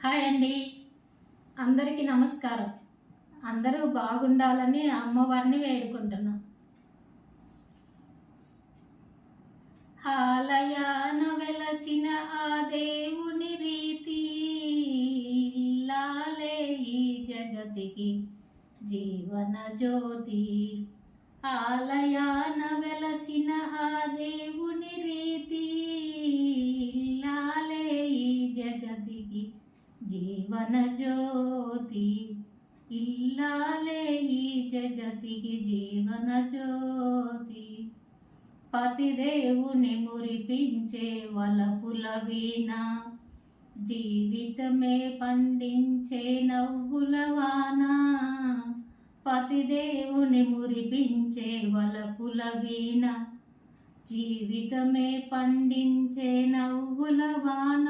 Hi అండి, అందరికీ నమస్కారం. అందరూ బాగుండాలని అమ్మవారిని వేడుకుంటున్నాం. ఆలయాన వెలసిన ఆ దేవుని రీతి ఇల్లాలే ఈ జగతికి జీవన జ్యోతి. ఆలయాన వెలసిన ఆ దేవుని రీతి ఇల్లాలే ఈ జగతికి జీవన జ్యోతి. ఇల్లాలే ఈ జగతికి జీవన జ్యోతి. పతిదేవుని మురిపించే వలపుల వీణ, జీవితమే పండించే నవ్వుల వాన. పతిదేవుని మురిపించే వలపుల వీణ, జీవితమే పండించే నవ్వుల వాన.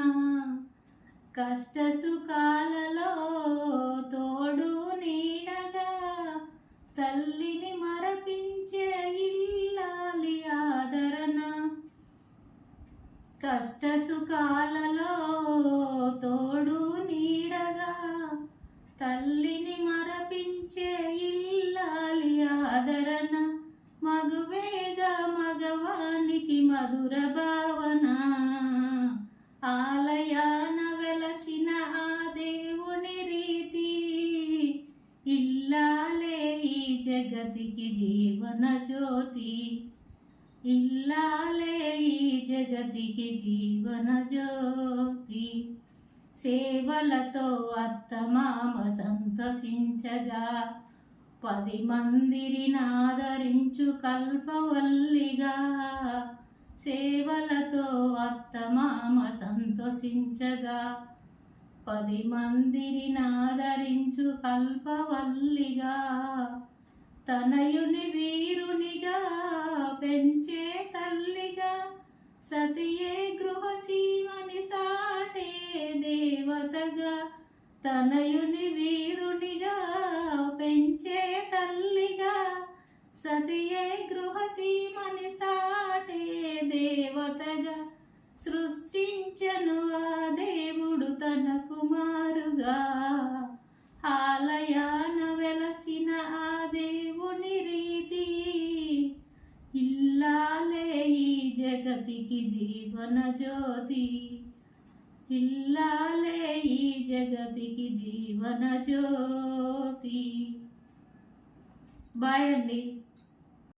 కష్ట సుఖాలలో తోడు నీడగా తల్లిని మరపించే ఇల్లాలి ఆదరణ. కష్ట సుఖాలలో తోడు నీడగా తల్లిని మరపించే ఇల్లాలి ఆదరణ. మగువేగా మగవానికి మధుర భావన. ఆలయాన వెలసిన ఆ దేవుని రీతి ఇల్లాలే ఈ జగతికి జీవన జ్యోతి. ఇల్లాలే ఈ జగతికి జీవన జ్యోతి. సేవలతో అత్తమామ సంతసించగా 10 మందిని ఆదరించు కల్పవల్లిగా. సేవలతో అత్తమామ సంతోషించగా 10 మందిని ఆదరించు కల్పవల్లిగా. తనయుని వీరునిగా పెంచే తల్లిగా, సతియే గృహసీమని సాటే దేవతగా. తనయుని వీరునిగా పెంచే తల్లిగా, సతియే గృహసీమని సాటే దేవతగా. సృష్టించను ఆ దేవుడు తన కుమారుగా. ఆలయాన వెలసిన ఆ దేవుని రీతి ఇల్లాలే ఈ జగతికి జీవన జ్యోతి. ఇల్లాలే ఈ జగతికి జీవన జ్యోతి. బాయ్ అండి.